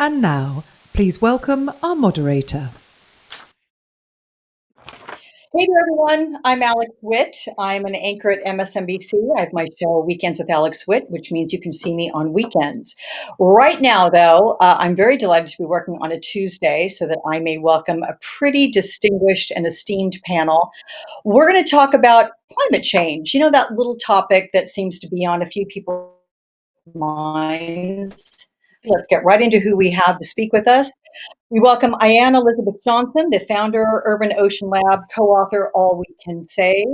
And now, please welcome our moderator. Hey there, everyone. I'm Alex Witt. I'm an anchor at MSNBC. I have my show Weekends with Alex Witt, which means you can see me on weekends. Right now, though, I'm very delighted to be working on a Tuesday so that I may welcome a pretty distinguished and esteemed panel. We're going to talk about climate change. You know, that little topic that seems to be on a few people's minds. Let's get right into who we have to speak with us. We welcome Ayanna Elizabeth Johnson, the founder, Urban Ocean Lab, co-author, All We Can Save.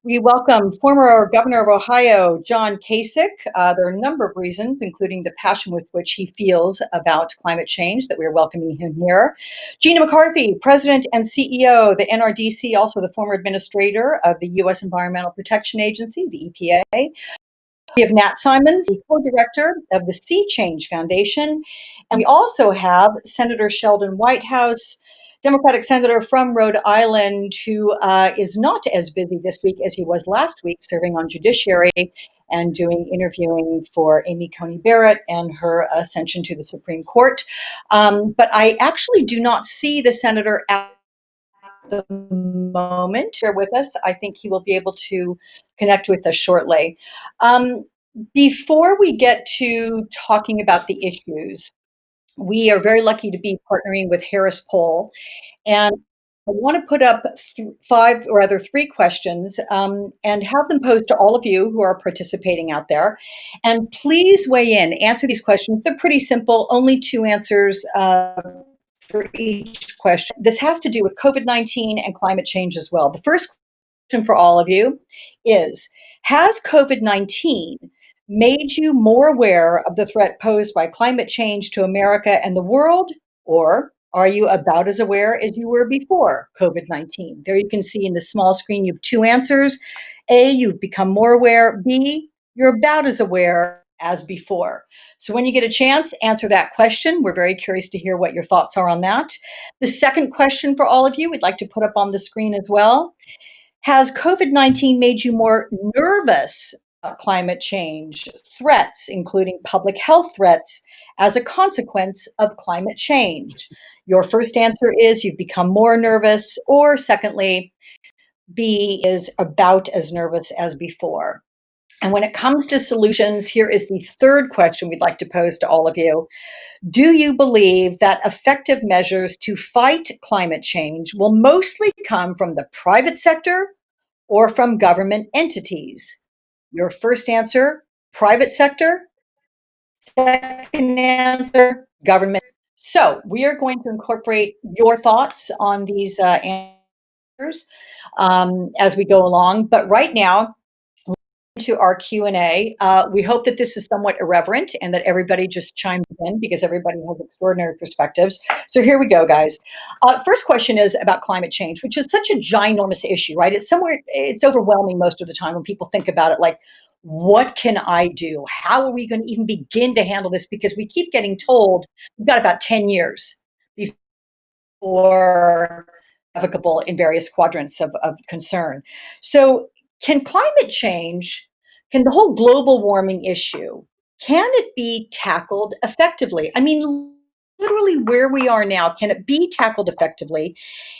We welcome former Governor of Ohio, John Kasich. There are a number of reasons, including the passion with which he feels about climate change, that we're welcoming him here. Gina McCarthy, President and CEO of the NRDC, also the former administrator of the U.S. Environmental Protection Agency, the EPA. We have Nat Simons, the co-director of the Sea Change Foundation. And we also have Senator Sheldon Whitehouse, Democratic senator from Rhode Island, who is not as busy this week as he was last week, serving on judiciary and doing interviewing for Amy Coney Barrett and her ascension to the Supreme Court. But I actually do not see the senator at the moment here with us. I think he will be able to connect with us shortly. Before we get to talking about the issues, we are very lucky to be partnering with Harris Poll, and I want to put up three questions and have them posed to all of you who are participating out there. And please weigh in, answer these questions. They're pretty simple, only two answers for each question. This has to do with COVID-19 and climate change as well. The first question for all of you is, has COVID-19 made you more aware of the threat posed by climate change to America and the world, or are you about as aware as you were before COVID-19? There you can see in the small screen you have two answers. A, you've become more aware. B, you're about as aware as before. So when you get a chance, answer that question. We're very curious to hear what your thoughts are on that. The second question for all of you, we'd like to put up on the screen as well. Has COVID-19 made you more nervous about climate change threats, including public health threats, as a consequence of climate change? Your first answer is you've become more nervous, or secondly, B is about as nervous as before. And when it comes to solutions, here is the third question we'd like to pose to all of you. Do you believe that effective measures to fight climate change will mostly come from the private sector or from government entities? Your first answer, private sector. Second answer, government. So we are going to incorporate your thoughts on these answers as we go along. But right now, to our Q&A. We hope that this is somewhat irreverent and that everybody just chimes in because everybody has extraordinary perspectives. So here we go, guys. First question is about climate change, which is such a ginormous issue, right? It's overwhelming most of the time when people think about it, like, what can I do? How are we going to even begin to handle this? Because we keep getting told we've got about 10 years before navigable in various quadrants of concern. So can climate change, can the whole global warming issue, can it be tackled effectively? I mean, literally where we are now, can it be tackled effectively?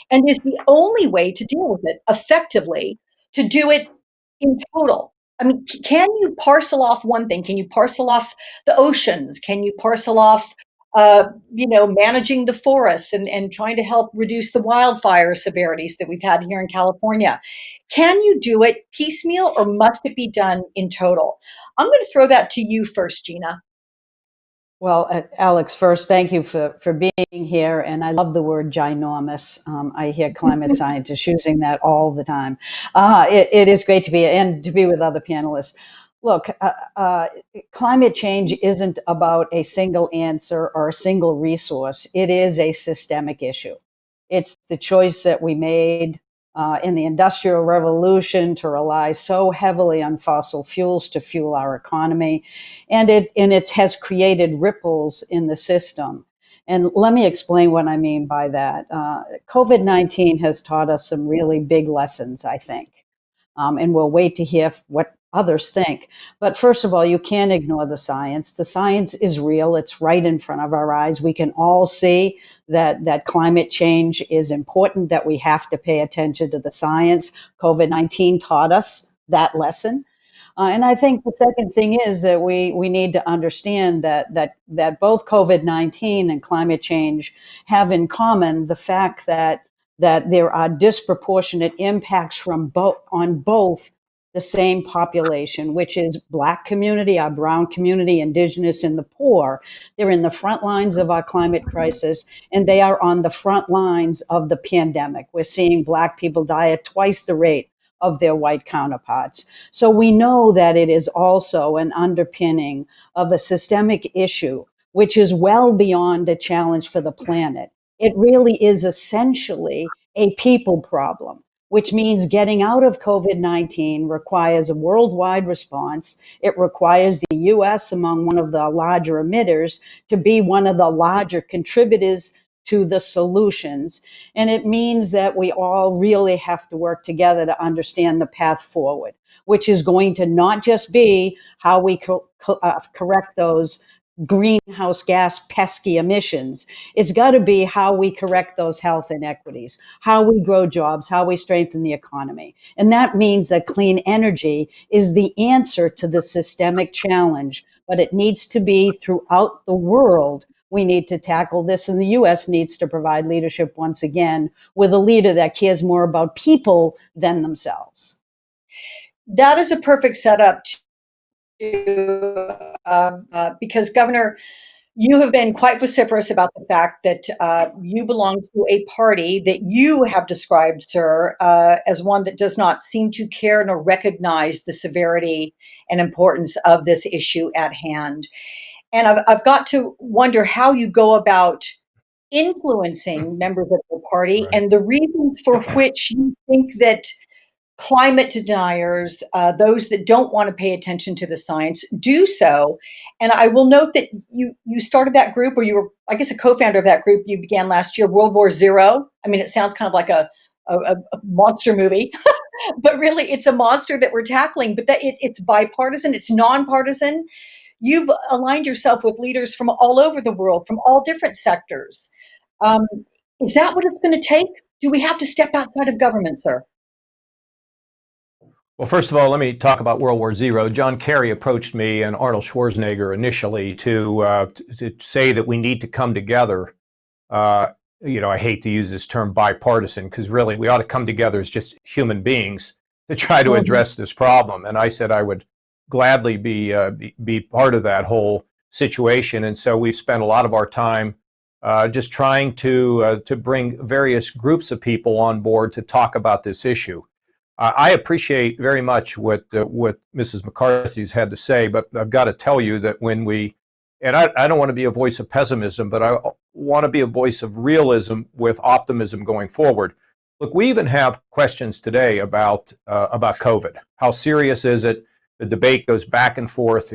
And is the only way to deal with it effectively to do it in total? I mean, can you parcel off one thing? Can you parcel off the oceans? Can you parcel off managing the forests and trying to help reduce the wildfire severities that we've had here in California? Can you do it piecemeal or must it be done in total? I'm going to throw that to you first, Gina. Well, Alex, first, thank you for being here. And I love the word ginormous. I hear climate scientists using that all the time. It is great to be with other panelists. Look, climate change isn't about a single answer or a single resource. It is a systemic issue. It's the choice that we made in the Industrial Revolution to rely so heavily on fossil fuels to fuel our economy. And it has created ripples in the system. And let me explain what I mean by that. COVID-19 has taught us some really big lessons, I think. And we'll wait to hear what others think. But first of all, you can't ignore the science. The science is real. It's right in front of our eyes. We can all see that climate change is important, that we have to pay attention to the science. COVID-19 taught us that lesson. And I think the second thing is that we need to understand that both COVID-19 and climate change have in common the fact that there are disproportionate impacts from on both the same population, which is Black community, our brown community, Indigenous, and the poor. They're in the front lines of our climate crisis, and they are on the front lines of the pandemic. We're seeing Black people die at twice the rate of their white counterparts. So we know that it is also an underpinning of a systemic issue, which is well beyond a challenge for the planet. It really is essentially a people problem, which means getting out of COVID-19 requires a worldwide response. It requires the US, among one of the larger emitters, to be one of the larger contributors to the solutions. And it means that we all really have to work together to understand the path forward, which is going to not just be how we correct those greenhouse gas pesky emissions. It's got to be how we correct those health inequities, how we grow jobs, how we strengthen the economy. And that means that clean energy is the answer to the systemic challenge, but it needs to be throughout the world. We need to tackle this, and the US needs to provide leadership once again with a leader that cares more about people than themselves. That is a perfect setup because Governor, you have been quite vociferous about the fact that you belong to a party that you have described, sir, as one that does not seem to care nor recognize the severity and importance of this issue at hand. And I've got to wonder how you go about influencing members of the party, right, and the reasons for which you think that climate deniers, those that don't want to pay attention to the science, do so. And I will note that you started that group, or you were, I guess, a co-founder of that group. You began last year, World War Zero. I mean, it sounds kind of like a monster movie, but really it's a monster that we're tackling. But that it's bipartisan, it's nonpartisan. You've aligned yourself with leaders from all over the world, from all different sectors. Is that what it's going to take? Do we have to step outside of government, sir? Well, first of all, let me talk about World War Zero. John Kerry approached me and Arnold Schwarzenegger initially to say that we need to come together. I hate to use this term bipartisan, because really we ought to come together as just human beings to try to address this problem. And I said I would gladly be part of that whole situation. And so we've spent a lot of our time just trying to bring various groups of people on board to talk about this issue. I appreciate very much what Mrs. McCarthy's had to say, but I've got to tell you that when and I don't want to be a voice of pessimism, but I want to be a voice of realism with optimism going forward. Look, we even have questions today about COVID. How serious is it? The debate goes back and forth.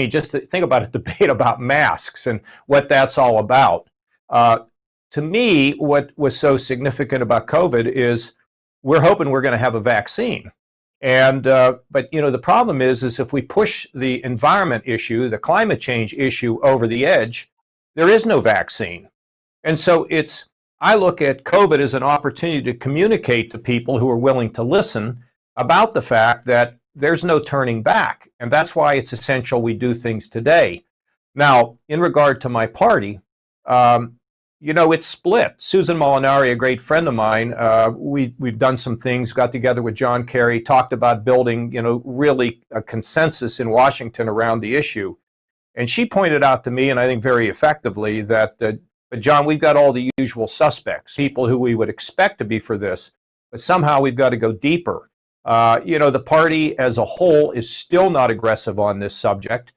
Just think about a debate about masks and what that's all about. To me, what was so significant about COVID is we're hoping we're going to have a vaccine. But the problem is if we push the environment issue, the climate change issue over the edge, there is no vaccine. And so I look at COVID as an opportunity to communicate to people who are willing to listen about the fact that there's no turning back. And that's why it's essential we do things today. Now, in regard to my party, it's split. Susan Molinari, a great friend of mine, we've done some things, got together with John Kerry, talked about building, really a consensus in Washington around the issue. And she pointed out to me, and I think very effectively, that, John, we've got all the usual suspects, people who we would expect to be for this, but somehow we've got to go deeper. The party as a whole is still not aggressive on this subject.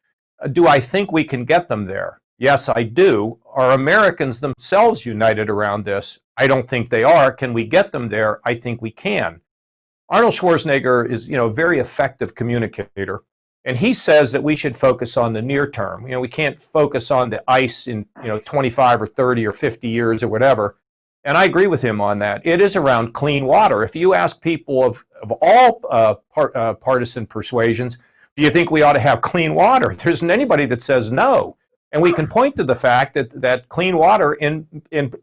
Do I think we can get them there? Yes, I do. Are Americans themselves united around this? I don't think they are. Can we get them there? I think we can. Arnold Schwarzenegger is, a very effective communicator, and he says that we should focus on the near term. We can't focus on the ice in, 25 or 30 or 50 years or whatever. And I agree with him on that. It is around clean water. If you ask people of all partisan persuasions, do you think we ought to have clean water? There isn't anybody that says no. And we can point to the fact that clean water in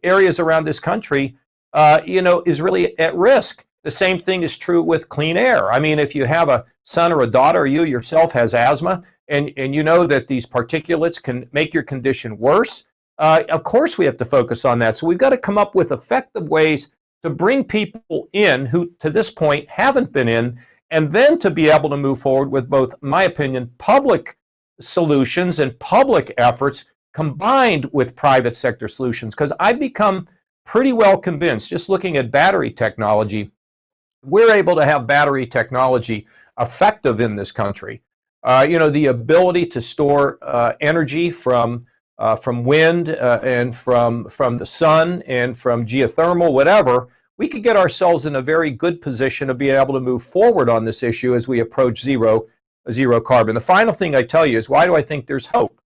areas around this country, is really at risk. The same thing is true with clean air. I mean, if you have a son or a daughter, or you yourself has asthma, and you know that these particulates can make your condition worse, of course we have to focus on that. So we've got to come up with effective ways to bring people in who, to this point, haven't been in, and then to be able to move forward with both, in my opinion, public solutions and public efforts combined with private sector solutions. Because I've become pretty well convinced, just looking at battery technology, we're able to have battery technology effective in this country. The ability to store energy from wind and from the sun and from geothermal, whatever, we could get ourselves in a very good position of being able to move forward on this issue as we approach zero carbon. The final thing I tell you is, why do I think there's hope?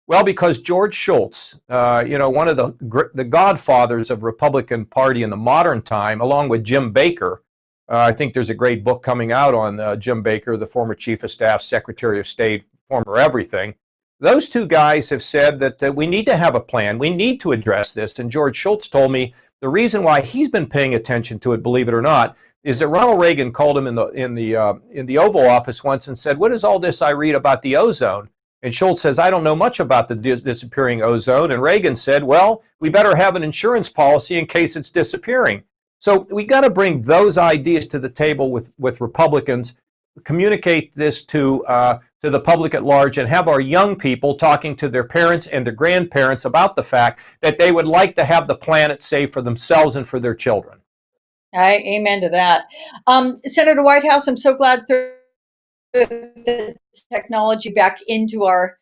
Well, because George Shultz, one of the godfathers of Republican Party in the modern time, along with Jim Baker. I think there's a great book coming out on Jim Baker, the former Chief of Staff, Secretary of State, former everything. Those two guys have said that we need to have a plan. We need to address this. And George Shultz told me the reason why he's been paying attention to it, believe it or not, is that Ronald Reagan called him in the Oval Office once and said, "What is all this I read about the ozone?" And Shultz says, "I don't know much about the disappearing ozone." And Reagan said, "Well, we better have an insurance policy in case it's disappearing." So we got to bring those ideas to the table with Republicans, communicate this to the public at large, and have our young people talking to their parents and their grandparents about the fact that they would like to have the planet safe for themselves and for their children. Amen to that. Senator Whitehouse, I'm so glad the technology back into our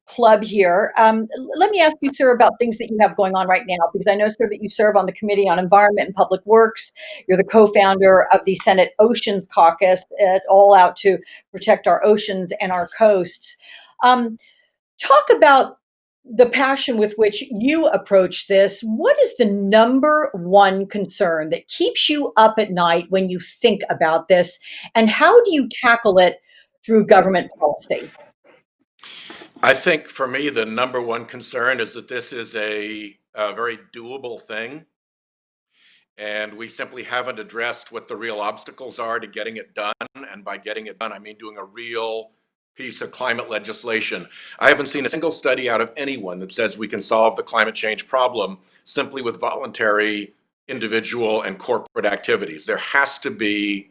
club here. Let me ask you, sir, about things that you have going on right now, because I know, sir, that you serve on the Committee on Environment and Public Works. You're the co-founder of the Senate Oceans Caucus, all out to protect our oceans and our coasts. Talk about the passion with which you approach this. What is the number one concern that keeps you up at night when you think about this? And how do you tackle it through government policy? I think for me, the number one concern is that this is a very doable thing. And we simply haven't addressed what the real obstacles are to getting it done. And by getting it done, I mean doing a real piece of climate legislation. I haven't seen a single study out of anyone that says we can solve the climate change problem simply with voluntary individual and corporate activities. There has to be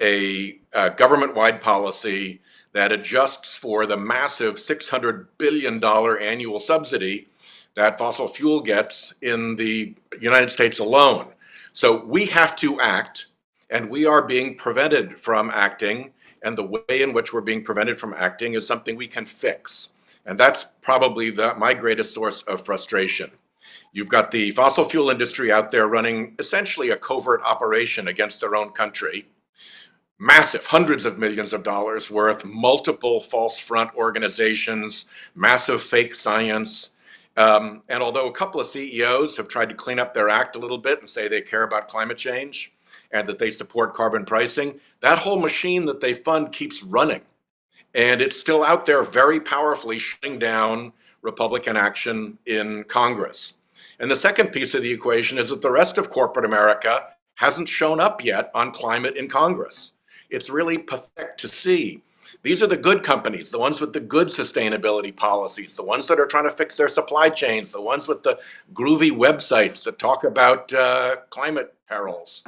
a government-wide policy that adjusts for the massive $600 billion annual subsidy that fossil fuel gets in the United States alone. So we have to act, and we are being prevented from acting, and the way in which we're being prevented from acting is something we can fix. And that's probably my greatest source of frustration. You've got the fossil fuel industry out there running essentially a covert operation against their own country. Massive, hundreds of millions of dollars worth, multiple false front organizations, massive fake science. And although a couple of CEOs have tried to clean up their act a little bit and say they care about climate change and that they support carbon pricing, that whole machine that they fund keeps running. And it's still out there very powerfully shutting down Republican action in Congress. And the second piece of the equation is that the rest of corporate America hasn't shown up yet on climate in Congress. It's really pathetic to see. These are the good companies, the ones with the good sustainability policies, the ones that are trying to fix their supply chains, the ones with the groovy websites that talk about climate perils.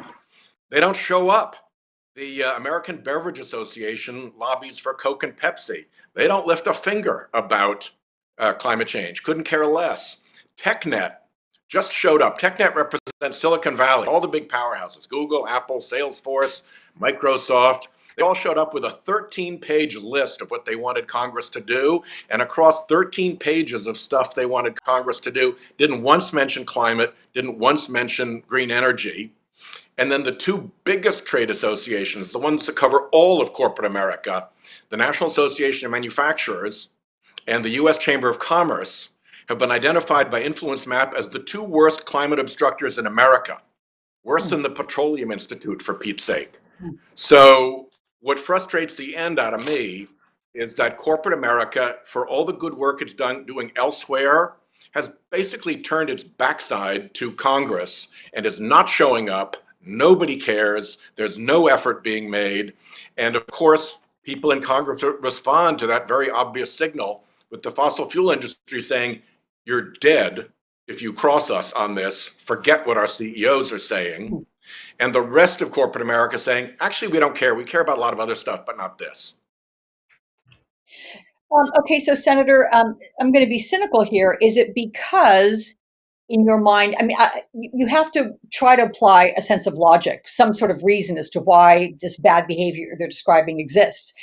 They don't show up. The American Beverage Association lobbies for Coke and Pepsi. They don't lift a finger about climate change, couldn't care less. TechNet just showed up. TechNet represents Silicon Valley, all the big powerhouses, Google, Apple, Salesforce, Microsoft. They all showed up with a 13-page list of what they wanted Congress to do. And across 13 pages of stuff they wanted Congress to do, didn't once mention climate, didn't once mention green energy. And then the two biggest trade associations, the ones that cover all of corporate America, the National Association of Manufacturers and the U.S. Chamber of Commerce, have been identified by Influence Map as the 2 worst climate obstructors in America, worse than the Petroleum Institute, for Pete's sake. So what frustrates the end out of me is that corporate America, for all the good work it's doing elsewhere, has basically turned its backside to Congress and is not showing up. Nobody cares. There's no effort being made. And of course, people in Congress respond to that very obvious signal with the fossil fuel industry saying, you're dead if you cross us on this. Forget what our CEOs are saying. And the rest of corporate America saying, actually, we don't care. We care about a lot of other stuff, but not this. Okay, so Senator, I'm going to be cynical here. Is it because in your mind, I mean, you have to try to apply a sense of logic, some sort of reason as to why this bad behavior they're describing exists.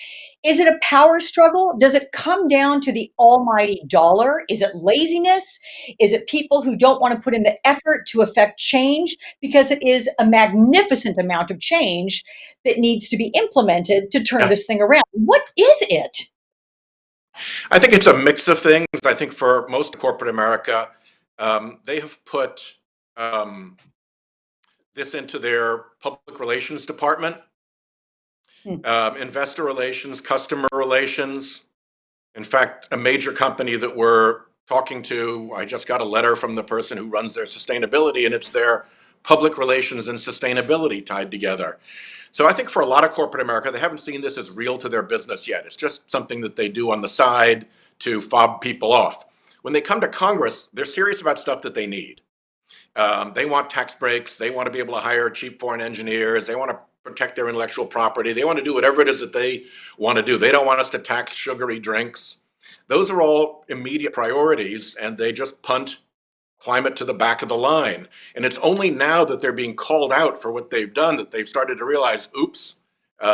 Is it a power struggle? Does it come down to the almighty dollar? Is it laziness? Is it people who don't want to put in the effort to affect change? Because it is a magnificent amount of change that needs to be implemented to turn this thing around. What is it? I think it's a mix of things. I think for most corporate America, they have put this into their public relations department, investor relations, customer relations. In fact, a major company that we're talking to, I just got a letter from the person who runs their sustainability, and it's their public relations and sustainability tied together. So I think for a lot of corporate America, they haven't seen this as real to their business yet. It's just something that they do on the side to fob people off. When they come to Congress, they're serious about stuff that they need. They want tax breaks. They want to be able to hire cheap foreign engineers. They want to protect their intellectual property. They want to do whatever it is that they want to do. They don't want us to tax sugary drinks. Those are all immediate priorities, and they just punt climate to the back of the line. And it's only now that they're being called out for what they've done that they've started to realize, oops,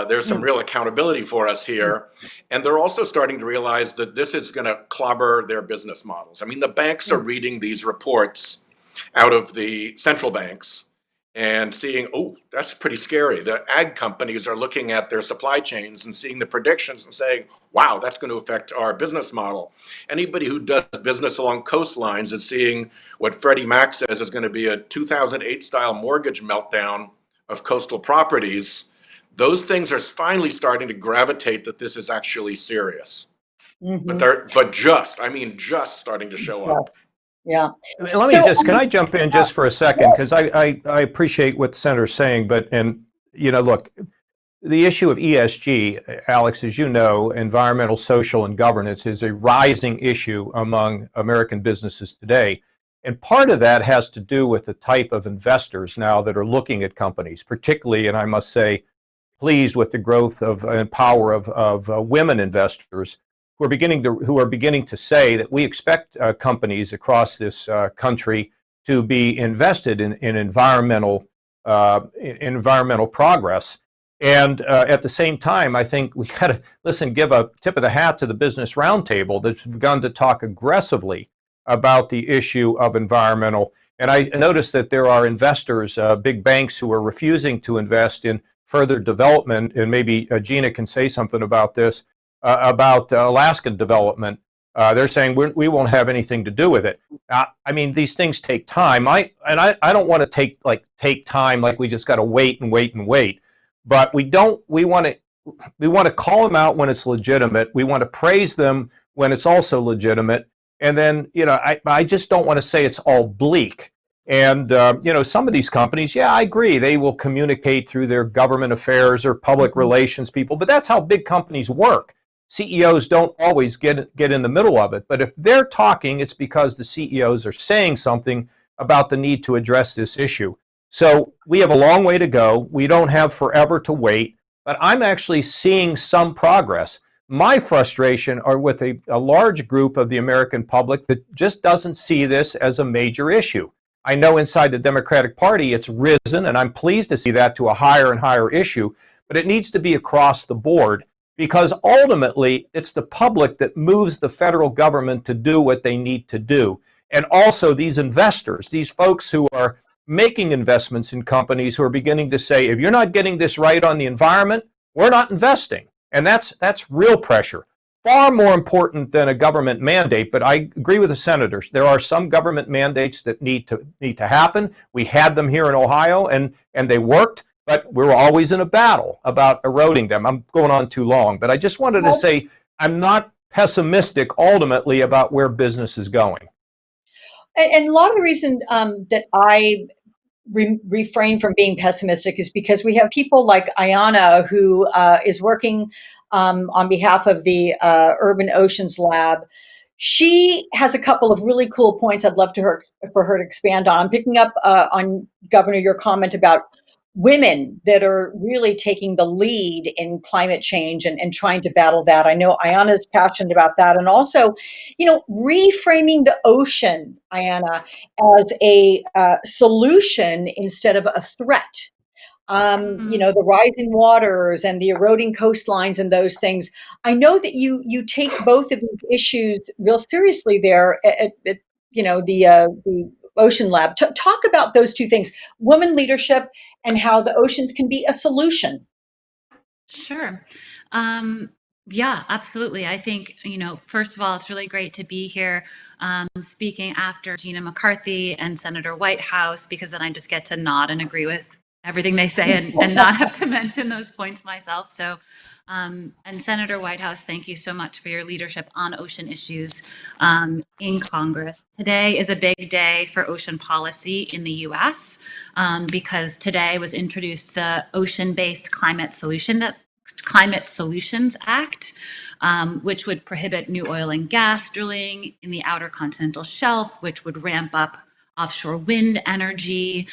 there's some real accountability for us here. And they're also starting to realize that this is going to clobber their business models. I mean, the banks are reading these reports out of the central banks and seeing, oh, that's pretty scary. The ag companies are looking at their supply chains and seeing the predictions and saying, wow, that's going to affect our business model. Anybody who does business along coastlines is seeing what Freddie Mac says is going to be a 2008 style mortgage meltdown of coastal properties. Those things are finally starting to gravitate that this is actually serious. But just starting to show up. Yeah. Let me can I jump in just for a second? Because I appreciate what the senator's saying, look, the issue of ESG, Alex, as you know, environmental, social, and governance is a rising issue among American businesses today. And part of that has to do with the type of investors now that are looking at companies, particularly, and I must say, pleased with the growth of and power of women investors who are beginning to say that we expect companies across this country to be invested in environmental progress. And at the same time, I think we got to give a tip of the hat to the Business Roundtable that's begun to talk aggressively about the issue of environmental. And I noticed that there are investors, big banks, who are refusing to invest in further development. And maybe Gina can say something about this. About Alaskan development. They're saying we won't have anything to do with it. I mean, these things take time. I don't want to take time like we just got to wait and wait and wait. But we want to call them out when it's legitimate. We want to praise them when it's also legitimate. And then, I just don't want to say it's all bleak. And, some of these companies, I agree, they will communicate through their government affairs or public relations people, but that's how big companies work. CEOs don't always get in the middle of it. But if they're talking, it's because the CEOs are saying something about the need to address this issue. So we have a long way to go. We don't have forever to wait, but I'm actually seeing some progress. My frustration are with a large group of the American public that just doesn't see this as a major issue. I know inside the Democratic Party it's risen, and I'm pleased to see that to a higher and higher issue, but it needs to be across the board. Because ultimately, it's the public that moves the federal government to do what they need to do. And also these investors, these folks who are making investments in companies who are beginning to say, if you're not getting this right on the environment, we're not investing. And that's real pressure. far more important than a government mandate. But I agree with the senators. There are some government mandates that need to happen. We had them here in Ohio, and they worked. But we're always in a battle about eroding them. I'm going on too long, but I just wanted to say I'm not pessimistic ultimately about where business is going. And a lot of the reason that I refrain from being pessimistic is because we have people like Ayana, who is working on behalf of the Urban Oceans Lab. She has a couple of really cool points I'd love for her to expand on. I'm picking up on, Governor, your comment about women that are really taking the lead in climate change and trying to battle that. I know Ayana's passionate about that. And also, reframing the ocean, Ayana, as a solution instead of a threat. The rising waters and the eroding coastlines and those things. I know that you take both of these issues real seriously there at the Ocean Lab. Talk about those two things: women leadership and how the oceans can be a solution. Sure. Yeah, absolutely. I think, first of all, it's really great to be here speaking after Gina McCarthy and Senator Whitehouse, because then I just get to nod and agree with everything they say and not have to mention those points myself. So, and Senator Whitehouse, thank you so much for your leadership on ocean issues in Congress. Today is a big day for ocean policy in the US because today was introduced the Ocean-Based Climate Solutions Act, which would prohibit new oil and gas drilling in the outer continental shelf, which would ramp up offshore wind energy,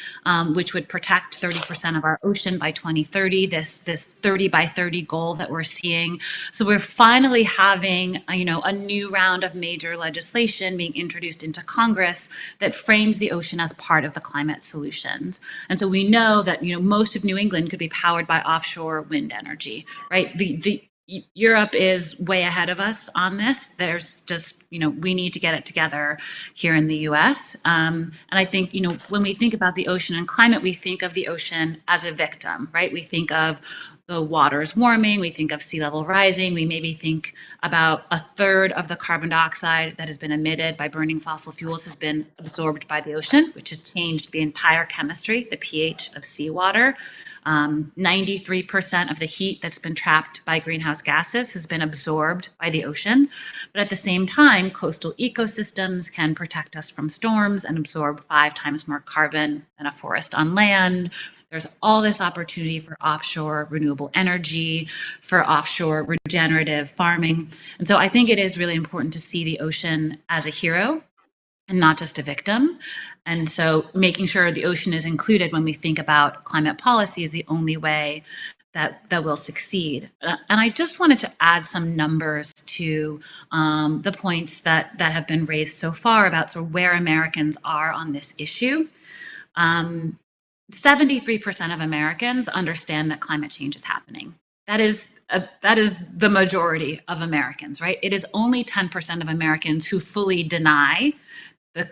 which would protect 30% of our ocean by 2030, this 30 by 30 goal that we're seeing. So we're finally having, a new round of major legislation being introduced into Congress that frames the ocean as part of the climate solutions. And so we know that, most of New England could be powered by offshore wind energy, right? Europe is way ahead of us on this. There's just, we need to get it together here in the US. And I think, when we think about the ocean and climate, we think of the ocean as a victim, right? We think of the waters warming, we think of sea level rising, we maybe think about a third of the carbon dioxide that has been emitted by burning fossil fuels has been absorbed by the ocean, which has changed the entire chemistry, the pH of seawater. 93% of the heat that's been trapped by greenhouse gases has been absorbed by the ocean. But at the same time, coastal ecosystems can protect us from storms and absorb 5 times more carbon than a forest on land. There's all this opportunity for offshore renewable energy, for offshore regenerative farming. And so I think it is really important to see the ocean as a hero and not just a victim. And so making sure the ocean is included when we think about climate policy is the only way that will succeed. And I just wanted to add some numbers to the points that have been raised so far about sort of where Americans are on this issue. 73% of Americans understand that climate change is happening. That is the majority of Americans, right? It is only 10% of Americans who fully deny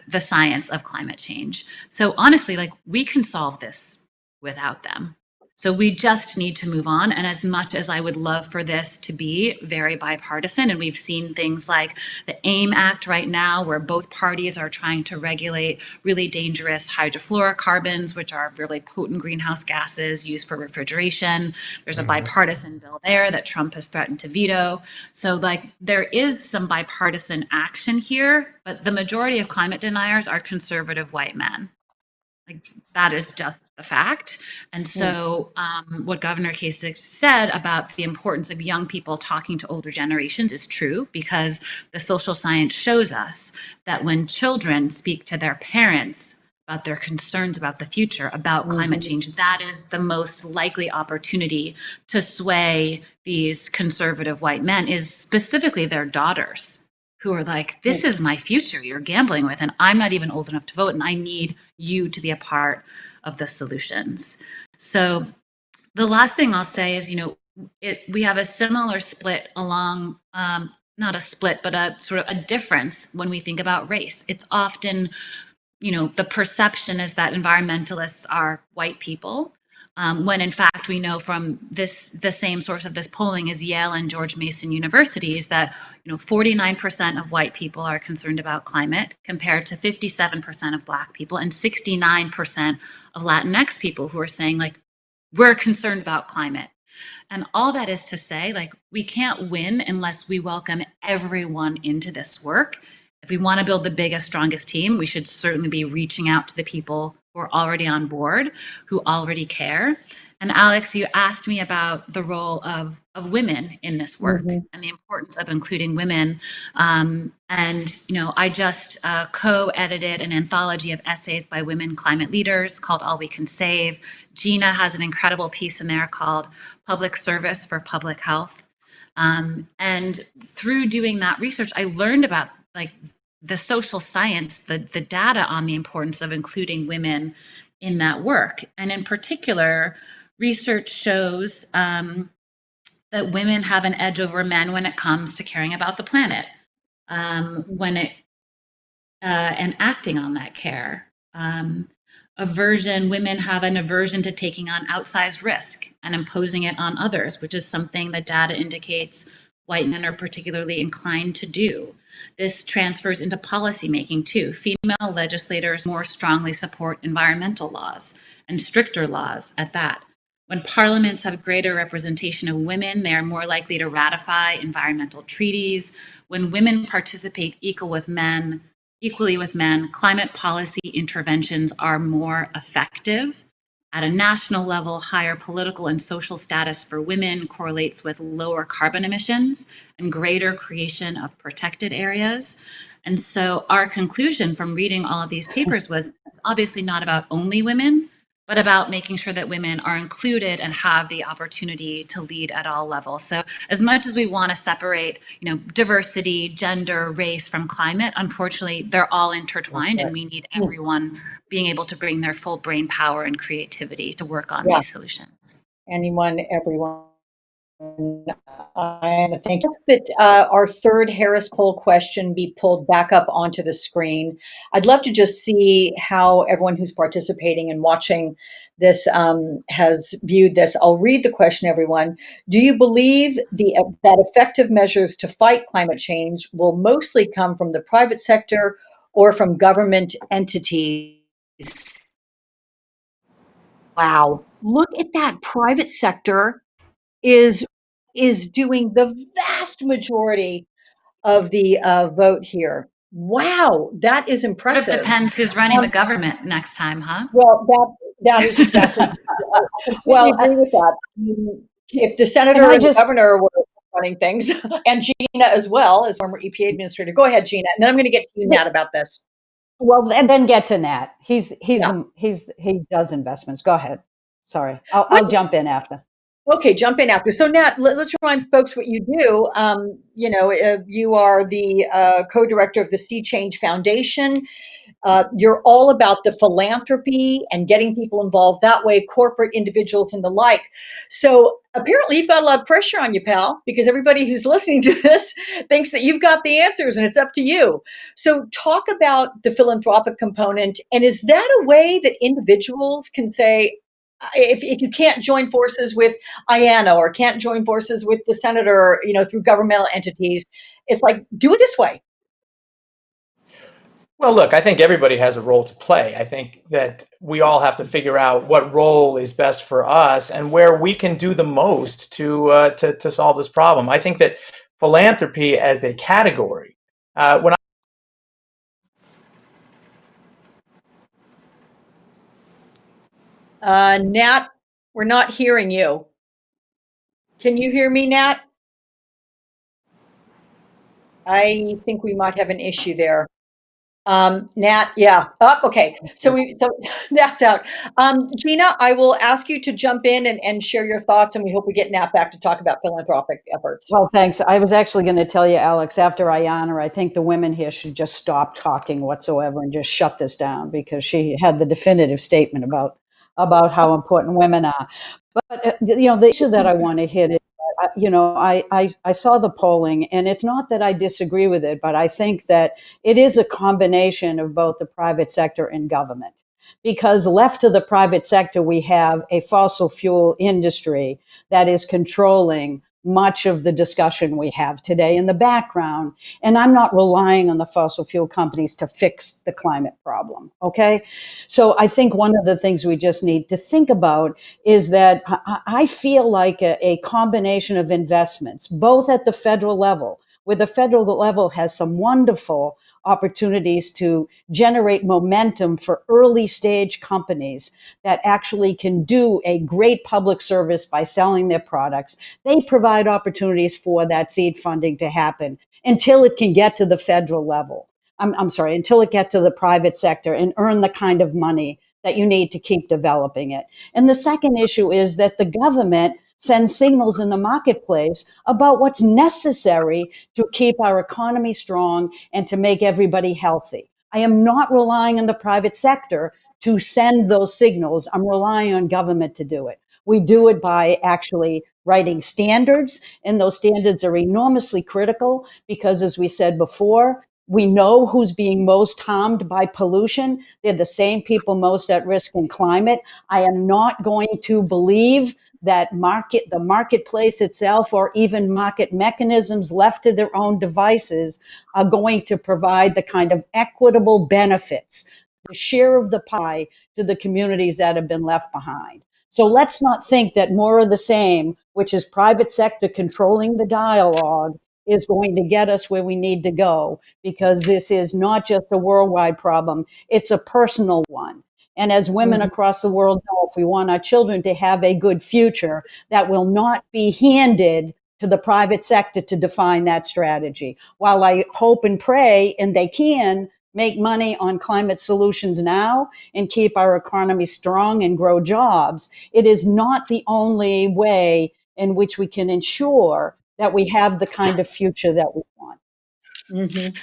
the science of climate change. So honestly, we can solve this without them. So we just need to move on. And as much as I would love for this to be very bipartisan, and we've seen things like the AIM Act right now, where both parties are trying to regulate really dangerous hydrofluorocarbons, which are really potent greenhouse gases used for refrigeration. There's a bipartisan bill there that Trump has threatened to veto. So there is some bipartisan action here, but the majority of climate deniers are conservative white men. That is just a fact. And so what Governor Kasich said about the importance of young people talking to older generations is true, because the social science shows us that when children speak to their parents about their concerns about the future, about climate change, that is the most likely opportunity to sway these conservative white men, is specifically their daughters, who are like, this is my future you're gambling with, and I'm not even old enough to vote, and I need you to be a part of the solutions. So the last thing I'll say is, we have a similar split along, not a split, but a sort of a difference when we think about race. It's often, the perception is that environmentalists are white people, when in fact we know from the same source of this polling is Yale and George Mason universities that 49% of white people are concerned about climate compared to 57% of Black people and 69% of Latinx people who are saying like we're concerned about climate. And all that is to say, like, we can't win unless we welcome everyone into this work. If we want to build the biggest, strongest team, we should certainly be reaching out to the people who are already on board, who already care. And Alex, you asked me about the role of women in this work and the importance of including women. I just co-edited an anthology of essays by women climate leaders called All We Can Save. Gina has an incredible piece in there called Public Service for Public Health. And through doing that research, I learned about like the social science, the data on the importance of including women in that work. And in particular, research shows that women have an edge over men when it comes to caring about the planet, and acting on that care. Women have an aversion to taking on outsized risk and imposing it on others, which is something that data indicates white men are particularly inclined to do. This transfers into policymaking too. Female legislators more strongly support environmental laws and stricter laws at that. When parliaments have greater representation of women, they are more likely to ratify environmental treaties. When women participate equally with men, climate policy interventions are more effective. At a national level, higher political and social status for women correlates with lower carbon emissions and greater creation of protected areas. And so our conclusion from reading all of these papers was it's obviously not about only women, but about making sure that women are included and have the opportunity to lead at all levels. So as much as we want to separate, diversity, gender, race from climate, unfortunately, they're all intertwined and we need everyone being able to bring their full brain power and creativity to work on these solutions. Anyone, everyone. I think that our third Harris poll question be pulled back up onto the screen. I'd love to just see how everyone who's participating and watching this has viewed this. I'll read the question, everyone. Do you believe that effective measures to fight climate change will mostly come from the private sector or from government entities? Wow, look at that. Private sector is doing the vast majority of the vote here. Wow, that is impressive. It depends who's running the government next time, huh? Well, that is exactly. I agree with that. If the senator and the governor were running things, and Gina as well as former EPA administrator. Go ahead, Gina, and then I'm going to get to you, Nat, about this. Well, and then get to Nat. He does investments. Go ahead. Sorry, I'll jump in after. Okay, jump in after. So Nat, let's remind folks what you do. You are the co-director of the Sea Change Foundation. You're all about the philanthropy and getting people involved that way, corporate individuals and the like. So apparently you've got a lot of pressure on you, pal, because everybody who's listening to this thinks that you've got the answers and it's up to you. So talk about the philanthropic component. And is that a way that individuals can say, if you can't join forces with IANA or can't join forces with the senator, through governmental entities, it's like, do it this way? Well, look, I think everybody has a role to play. I think that we all have to figure out what role is best for us and where we can do the most to solve this problem. I think that philanthropy as a category, Nat, we're not hearing you. Can you hear me, Nat? I think we might have an issue there. Nat, yeah. Okay. So Nat's out. Gina, I will ask you to jump in and share your thoughts, and we hope we get Nat back to talk about philanthropic efforts. Well, thanks. I was actually going to tell you, Alex, after Ayanna, I think the women here should just stop talking whatsoever and just shut this down, because she had the definitive statement about how important women are. But the issue that I want to hit is, I saw the polling, and it's not that I disagree with it, but I think that it is a combination of both the private sector and government. because left to the private sector, we have a fossil fuel industry that is controlling much of the discussion we have today in the background. And I'm not relying on the fossil fuel companies to fix the climate problem. Okay. So I think one of the things we just need to think about is that I feel like a combination of investments, both at the federal level, where the federal level has some wonderful opportunities to generate momentum for early stage companies that actually can do a great public service by selling their products. They provide opportunities for that seed funding to happen until it can get to the federal level. I'm sorry, until it gets to the private sector and earn the kind of money that you need to keep developing it. And the second issue is that the government sends signals in the marketplace about what's necessary to keep our economy strong and to make everybody healthy. I am not relying on the private sector to send those signals. I'm relying on government to do it. We do it by actually writing standards, and those standards are enormously critical because, as we said before, we know who's being most harmed by pollution. They're the same people most at risk in climate. I am not going to believe that the marketplace itself, or even market mechanisms left to their own devices, are going to provide the kind of equitable benefits, the share of the pie to the communities that have been left behind. So let's not think that more of the same, which is private sector controlling the dialogue, is going to get us where we need to go, because this is not just a worldwide problem, it's a personal one. And as women across the world know, if we want our children to have a good future, that will not be handed to the private sector to define that strategy. While I hope and pray, and they can make money on climate solutions now and keep our economy strong and grow jobs, it is not the only way in which we can ensure that we have the kind of future that we want. Mm-hmm.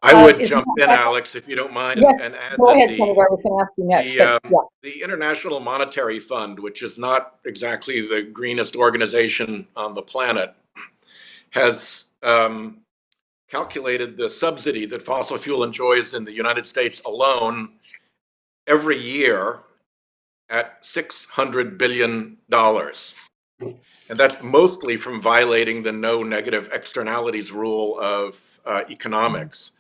I would jump in, Alex, if you don't mind, Yes, and add go that ahead, Senator. I was going to ask you next, but yeah. the International Monetary Fund, which is not exactly the greenest organization on the planet, has calculated the subsidy that fossil fuel enjoys in the United States alone every year at $600 billion. And that's mostly from violating the no negative externalities rule of economics.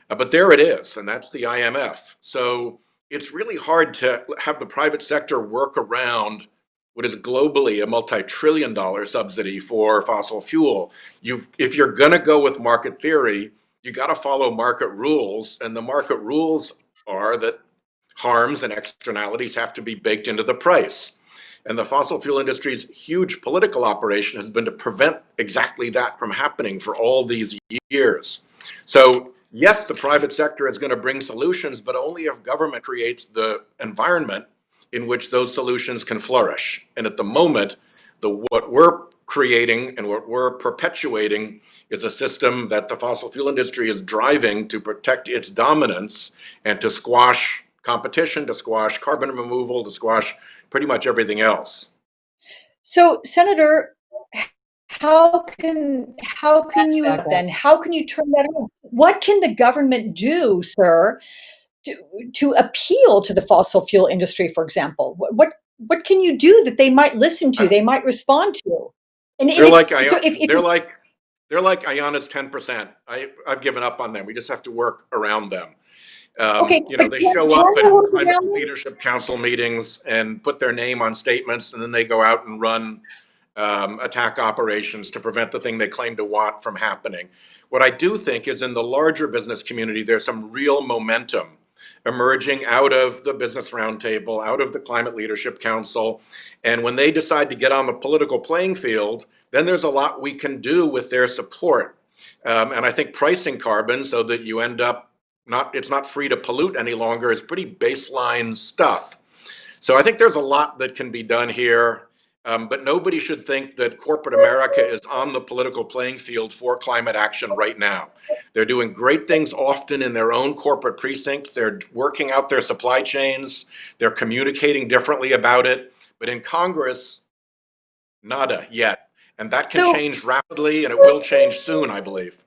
But there it is, and that's the IMF. So it's really hard to have the private sector work around what is globally a multi-trillion-dollar subsidy for fossil fuel. If you're going to go with market theory, you got to follow market rules, and the market rules are that harms and externalities have to be baked into the price. And the fossil fuel industry's huge political operation has been to prevent exactly that from happening for all these years. So yes, the private sector is going to bring solutions, but only if government creates the environment in which those solutions can flourish. And at the moment, what we're creating and what we're perpetuating is a system that the fossil fuel industry is driving to protect its dominance and to squash competition, to squash carbon removal, to squash pretty much everything else. So, Senator, how can you then? How can you turn that on? What can the government do, sir, to appeal to the fossil fuel industry, for example? What can you do that they might listen to, they might respond to? And they're like Ayana's 10%. I've given up on them. We just have to work around them. Okay, They show up at Climate Leadership Council meetings and put their name on statements, and then they go out and run attack operations to prevent the thing they claim to want from happening. What I do think is, in the larger business community, there's some real momentum emerging out of the Business Roundtable, out of the Climate Leadership Council. And when they decide to get on the political playing field, then there's a lot we can do with their support. And I think pricing carbon so that you end up it's not free to pollute any longer is pretty baseline stuff. So I think there's a lot that can be done here. But nobody should think that corporate America is on the political playing field for climate action right now. They're doing great things often in their own corporate precincts. They're working out their supply chains. They're communicating differently about it. But in Congress, nada yet. And that can change rapidly, and it will change soon, I believe.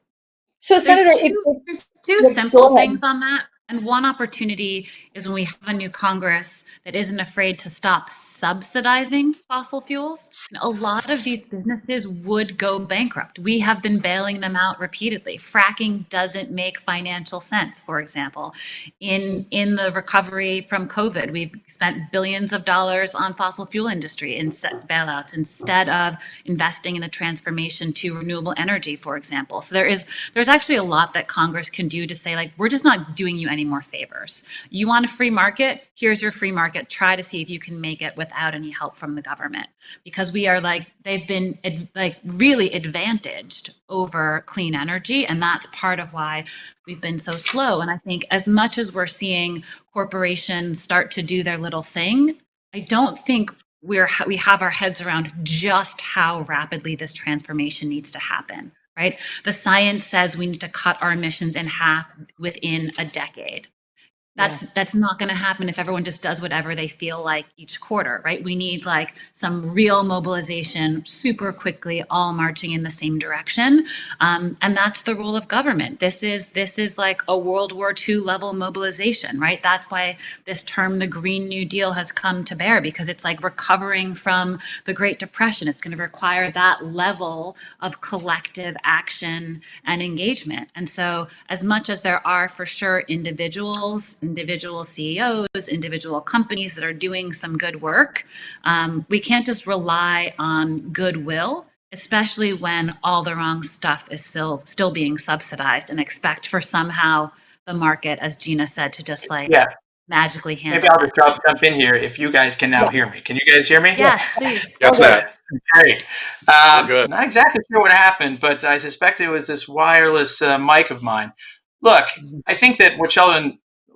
So, Senator, there's two simple things on that. And one opportunity is when we have a new Congress that isn't afraid to stop subsidizing fossil fuels. And a lot of these businesses would go bankrupt. We have been bailing them out repeatedly. Fracking doesn't make financial sense, for example. In the recovery from COVID, we've spent billions of dollars on fossil fuel industry in bailouts instead of investing in the transformation to renewable energy, for example. So there's actually a lot that Congress can do to say, like, we're just not doing you any more favors. You want a free market? Here's your free market. Try to see if you can make it without any help from the government, because we are they've been really advantaged over clean energy, and that's part of why we've been so slow. And I think as much as we're seeing corporations start to do their little thing, I don't think we have our heads around just how rapidly this transformation needs to happen. Right? The science says we need to cut our emissions in half within a decade. That's not going to happen if everyone just does whatever they feel like each quarter, right? We need like some real mobilization super quickly, all marching in the same direction. And that's the role of government. This is like a World War II level mobilization, right? That's why this term, the Green New Deal, has come to bear, because it's like recovering from the Great Depression. It's going to require that level of collective action and engagement. And so as much as there are for sure individual CEOs, individual companies that are doing some good work, we can't just rely on goodwill, especially when all the wrong stuff is still being subsidized, and expect for somehow the market, as Gina said, to just magically handle Maybe I'll it. just jump in here if you guys can now hear me. Can you guys hear me? Yes, please. Yes, Matt. Great. We're good. Not exactly sure what happened, but I suspect it was this wireless mic of mine. Look, I think that what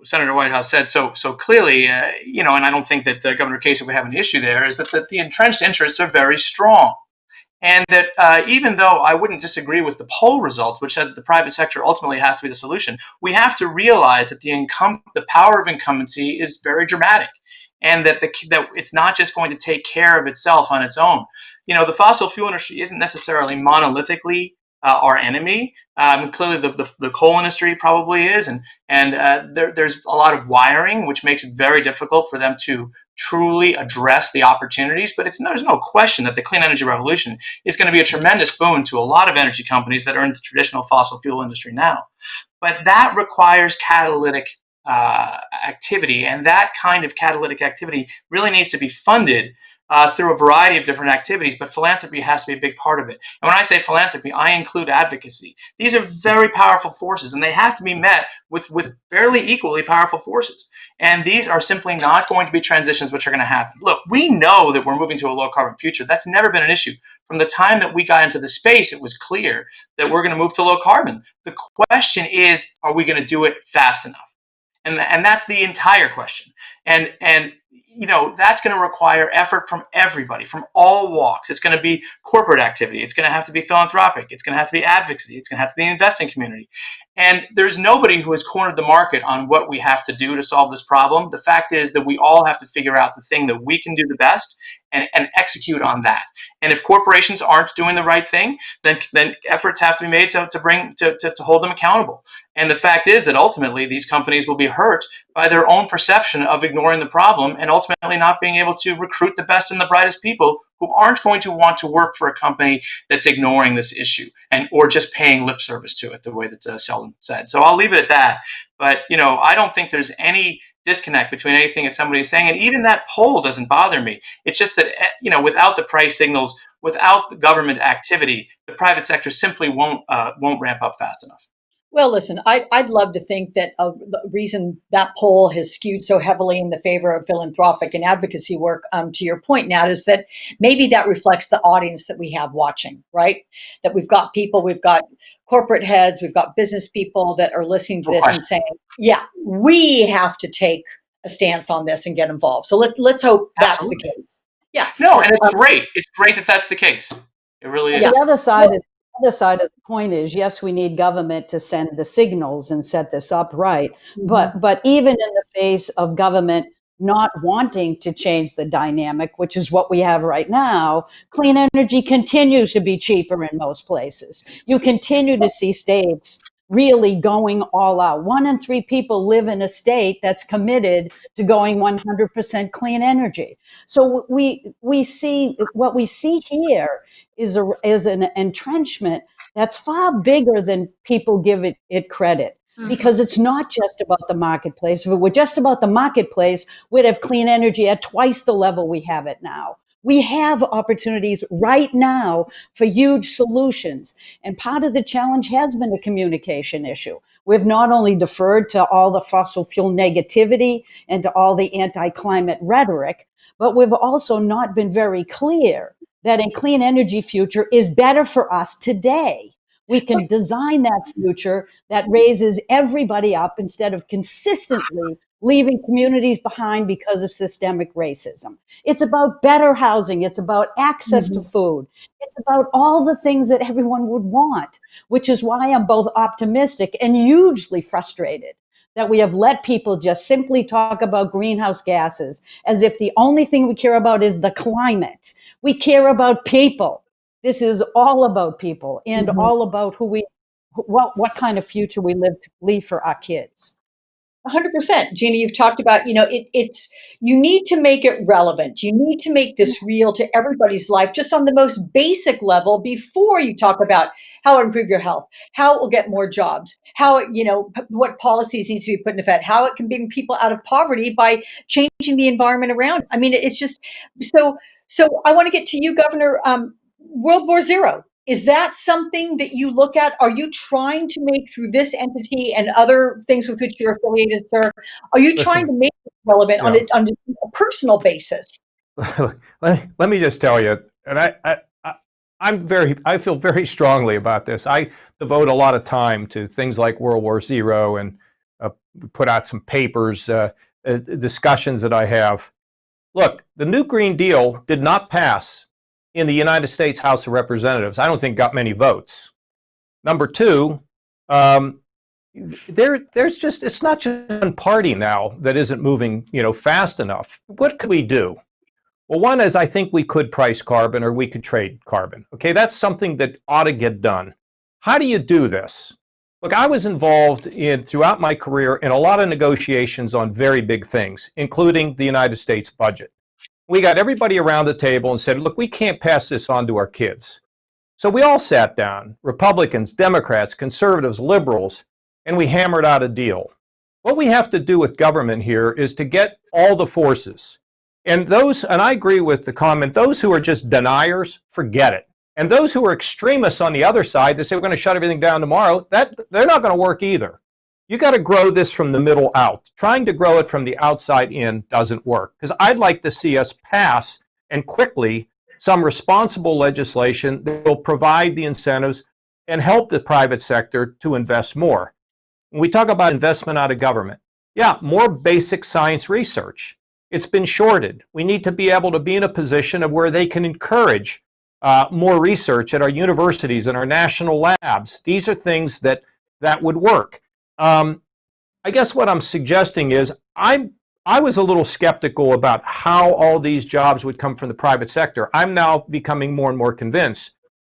Senator Whitehouse said so clearly, and I don't think that Governor Kasich would have an issue there, is that the entrenched interests are very strong. And that even though I wouldn't disagree with the poll results, which said that the private sector ultimately has to be the solution, we have to realize that the power of incumbency is very dramatic, and that that it's not just going to take care of itself on its own. The fossil fuel industry isn't necessarily monolithically our enemy. Clearly, the coal industry probably is, and there's a lot of wiring, which makes it very difficult for them to truly address the opportunities. But there's no question that the clean energy revolution is going to be a tremendous boon to a lot of energy companies that are in the traditional fossil fuel industry now. But that requires catalytic activity, and that kind of catalytic activity really needs to be funded through a variety of different activities, but philanthropy has to be a big part of it. And when I say philanthropy, I include advocacy. These are very powerful forces, and they have to be met with fairly equally powerful forces. And these are simply not going to be transitions which are going to happen. Look, we know that we're moving to a low carbon future. That's never been an issue. From the time that we got into the space, it was clear that we're going to move to low carbon. The question is, are we going to do it fast enough? And that's the entire question. And that's going to require effort from everybody, from all walks. It's going to be corporate activity. It's going to have to be philanthropic. It's going to have to be advocacy. It's going to have to be the investing community. And there's nobody who has cornered the market on what we have to do to solve this problem. The fact is that we all have to figure out the thing that we can do the best and execute on that. And if corporations aren't doing the right thing, then efforts have to be made to hold them accountable. And the fact is that ultimately these companies will be hurt by their own perception of ignoring the problem, and ultimately not being able to recruit the best and the brightest people who aren't going to want to work for a company that's ignoring this issue or just paying lip service to it, the way that Sheldon said. So I'll leave it at that. But I don't think there's any disconnect between anything that somebody's saying, and even that poll doesn't bother me. It's just that without the price signals, without the government activity, the private sector simply won't ramp up fast enough. Well, listen, I'd love to think that the reason that poll has skewed so heavily in the favor of philanthropic and advocacy work, to your point, Nat, is that maybe that reflects the audience that we have watching, right? That we've got corporate heads, we've got business people that are listening to this and saying, yeah, we have to take a stance on this and get involved. So let's hope that's the case. Yeah. No, and it's great. It's great that that's the case. It really is. The other side of the coin is, yes, we need government to send the signals and set this up right. Mm-hmm. But even in the face of government not wanting to change the dynamic, which is what we have right now, clean energy continues to be cheaper in most places. You continue to see states really going all out. 1 in 3 people live in a state that's committed to going 100% clean energy. So we see what we see here is an entrenchment that's far bigger than people give it credit. Because it's not just about the marketplace. If it were just about the marketplace, we'd have clean energy at twice the level we have it now. We have opportunities right now for huge solutions. And part of the challenge has been a communication issue. We've not only deferred to all the fossil fuel negativity and to all the anti-climate rhetoric, but we've also not been very clear that a clean energy future is better for us today. We can design that future that raises everybody up instead of consistently leaving communities behind because of systemic racism. It's about better housing. It's about access to food. It's about all the things that everyone would want, which is why I'm both optimistic and hugely frustrated that we have let people just simply talk about greenhouse gases as if the only thing we care about is the climate. We care about people. This is all about people and all about what kind of future we leave for our kids. 100%. Gina, you've talked about, it's, you need to make it relevant. You need to make this real to everybody's life, just on the most basic level before you talk about how it improve your health, how it will get more jobs, how it, what policies need to be put in effect, how it can bring people out of poverty by changing the environment around. I mean, it's just so I want to get to you, Governor. World War Zero. Is that something that you look at? Are you trying to make, through this entity and other things with which you're affiliated, sir, are you trying to make it relevant on a personal basis? Let me just tell you, and I feel very strongly about this. I devote a lot of time to things like World War Zero, and put out some papers, discussions that I have. Look, the new Green Deal did not pass in the United States House of Representatives. I don't think got many votes. Number two, there's just, it's not just one party now that isn't moving, fast enough. What could we do? Well, one is I think we could price carbon, or we could trade carbon. Okay, that's something that ought to get done. How do you do this? Look, I was involved throughout my career in a lot of negotiations on very big things, including the United States budget. We got everybody around the table and said, look, we can't pass this on to our kids. So we all sat down, Republicans, Democrats, conservatives, liberals, and we hammered out a deal. What we have to do with government here is to get all the forces. And I agree with the comment, those who are just deniers, forget it. And those who are extremists on the other side, that say we're going to shut everything down tomorrow, they're not going to work either. You got to grow this from the middle out. Trying to grow it from the outside in doesn't work. Because I'd like to see us pass, and quickly, some responsible legislation that will provide the incentives and help the private sector to invest more. When we talk about investment out of government, more basic science research. It's been shorted. We need to be able to be in a position of where they can encourage more research at our universities and our national labs. These are things that would work. I guess what I'm suggesting is I was a little skeptical about how all these jobs would come from the private sector. I'm now becoming more and more convinced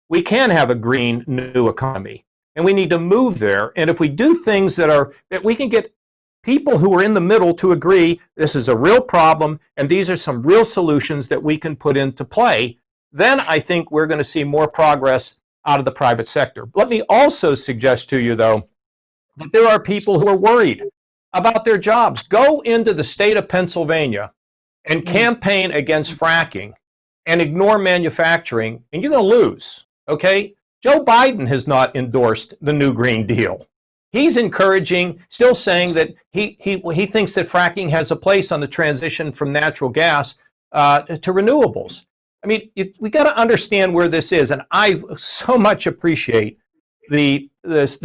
we can have a green new economy, and we need to move there. And if we do things that we can get people who are in the middle to agree this is a real problem and these are some real solutions that we can put into play, then I think we're going to see more progress out of the private sector. Let me also suggest to you, though, that there are people who are worried about their jobs. Go into the state of Pennsylvania and campaign against fracking and ignore manufacturing, and you're going to lose, okay? Joe Biden has not endorsed the new Green Deal. He's encouraging, still saying that he thinks that fracking has a place on the transition from natural gas to renewables. I mean, we got to understand where this is, and I so much appreciate the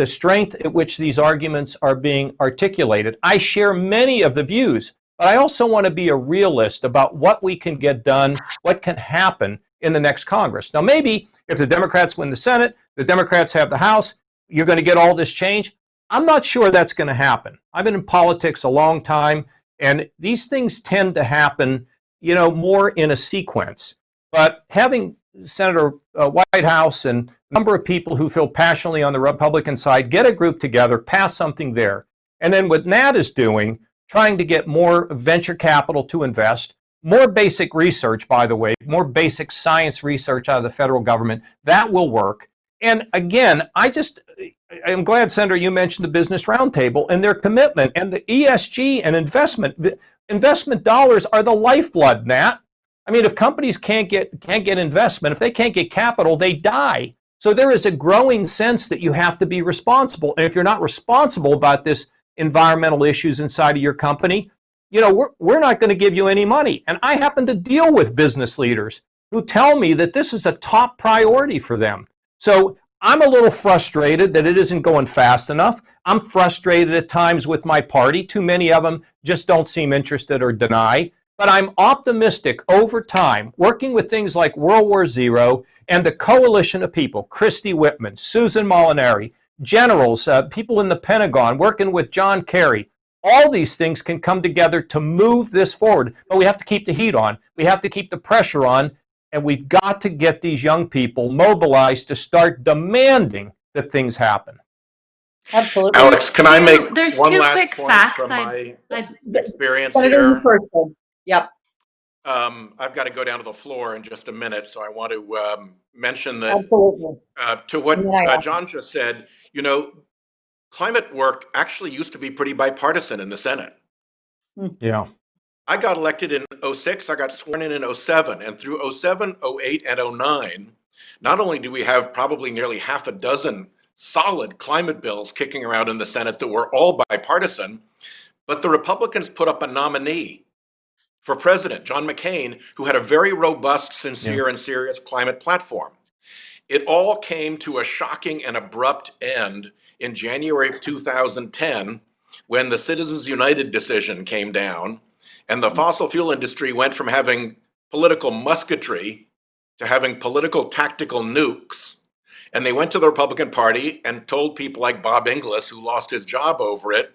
strength at which these arguments are being articulated. I share many of the views, but I also want to be a realist about what we can get done, what can happen in the next Congress. Now, maybe if the Democrats win the Senate, the Democrats have the House, you're going to get all this change. I'm not sure that's going to happen. I've been in politics a long time, and these things tend to happen, more in a sequence. But having Senator Whitehouse and number of people who feel passionately on the Republican side, get a group together, pass something there. And then what Nat is doing, trying to get more venture capital to invest, more basic research, by the way, more basic science research out of the federal government, that will work. And again, I'm glad, Senator, you mentioned the Business Roundtable and their commitment, and the ESG and investment dollars are the lifeblood, Nat. I mean, if companies can't get investment, if they can't get capital, they die. So there is a growing sense that you have to be responsible. And if you're not responsible about this environmental issues inside of your company, you know, we're not going to give you any money. And I happen to deal with business leaders who tell me that this is a top priority for them. So I'm a little frustrated that it isn't going fast enough. I'm frustrated at times with my party. Too many of them just don't seem interested or deny. But I'm optimistic over time, working with things like World War Zero and the coalition of people, Christy Whitman, Susan Molinari, generals, people in the Pentagon, working with John Kerry. All these things can come together to move this forward. But we have to keep the heat on. We have to keep the pressure on. And we've got to get these young people mobilized to start demanding that things happen. Absolutely. Alex, can I make there's one two last quick point facts from my I'd experience Senator, you here? first, then. Yep. I've got to go down to the floor in just a minute, so I want to mention that Absolutely. to what Yeah. John just said, you know, climate work actually used to be pretty bipartisan in the Senate. Yeah. I got elected in 06, I got sworn in 07, and through 07, 08, and 09, not only do we have probably nearly half a dozen solid climate bills kicking around in the Senate that were all bipartisan, but the Republicans put up a nominee for president, John McCain, who had a very robust, sincere, and serious climate platform. It all came to a shocking and abrupt end in January of 2010 when the Citizens United decision came down and the fossil fuel industry went from having political musketry to having political tactical nukes. And they went to the Republican Party and told people like Bob Inglis, who lost his job over it,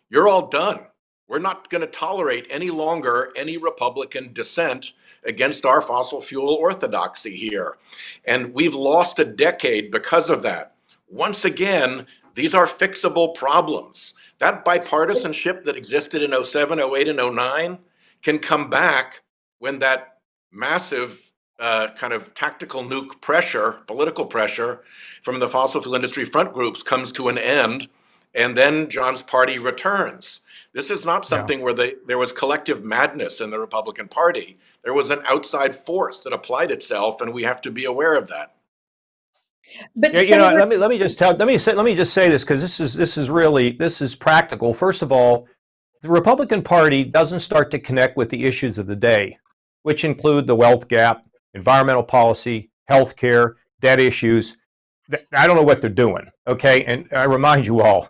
you're all done. We're not going to tolerate any longer any Republican dissent against our fossil fuel orthodoxy here. And we've lost a decade because of that. Once again, these are fixable problems. That bipartisanship that existed in 07, 08, and 09 can come back when that massive kind of tactical nuke pressure, political pressure from the fossil fuel industry front groups comes to an end, and then John's party returns. This is not something where there was collective madness in the Republican Party. There was an outside force that applied itself, and we have to be aware of that. But Yeah, you Senator, know, let me just say this, because this is practical. First of all, the Republican Party doesn't start to connect with the issues of the day, which include the wealth gap, environmental policy, health care, debt issues. I don't know what they're doing. Okay, and I remind you all,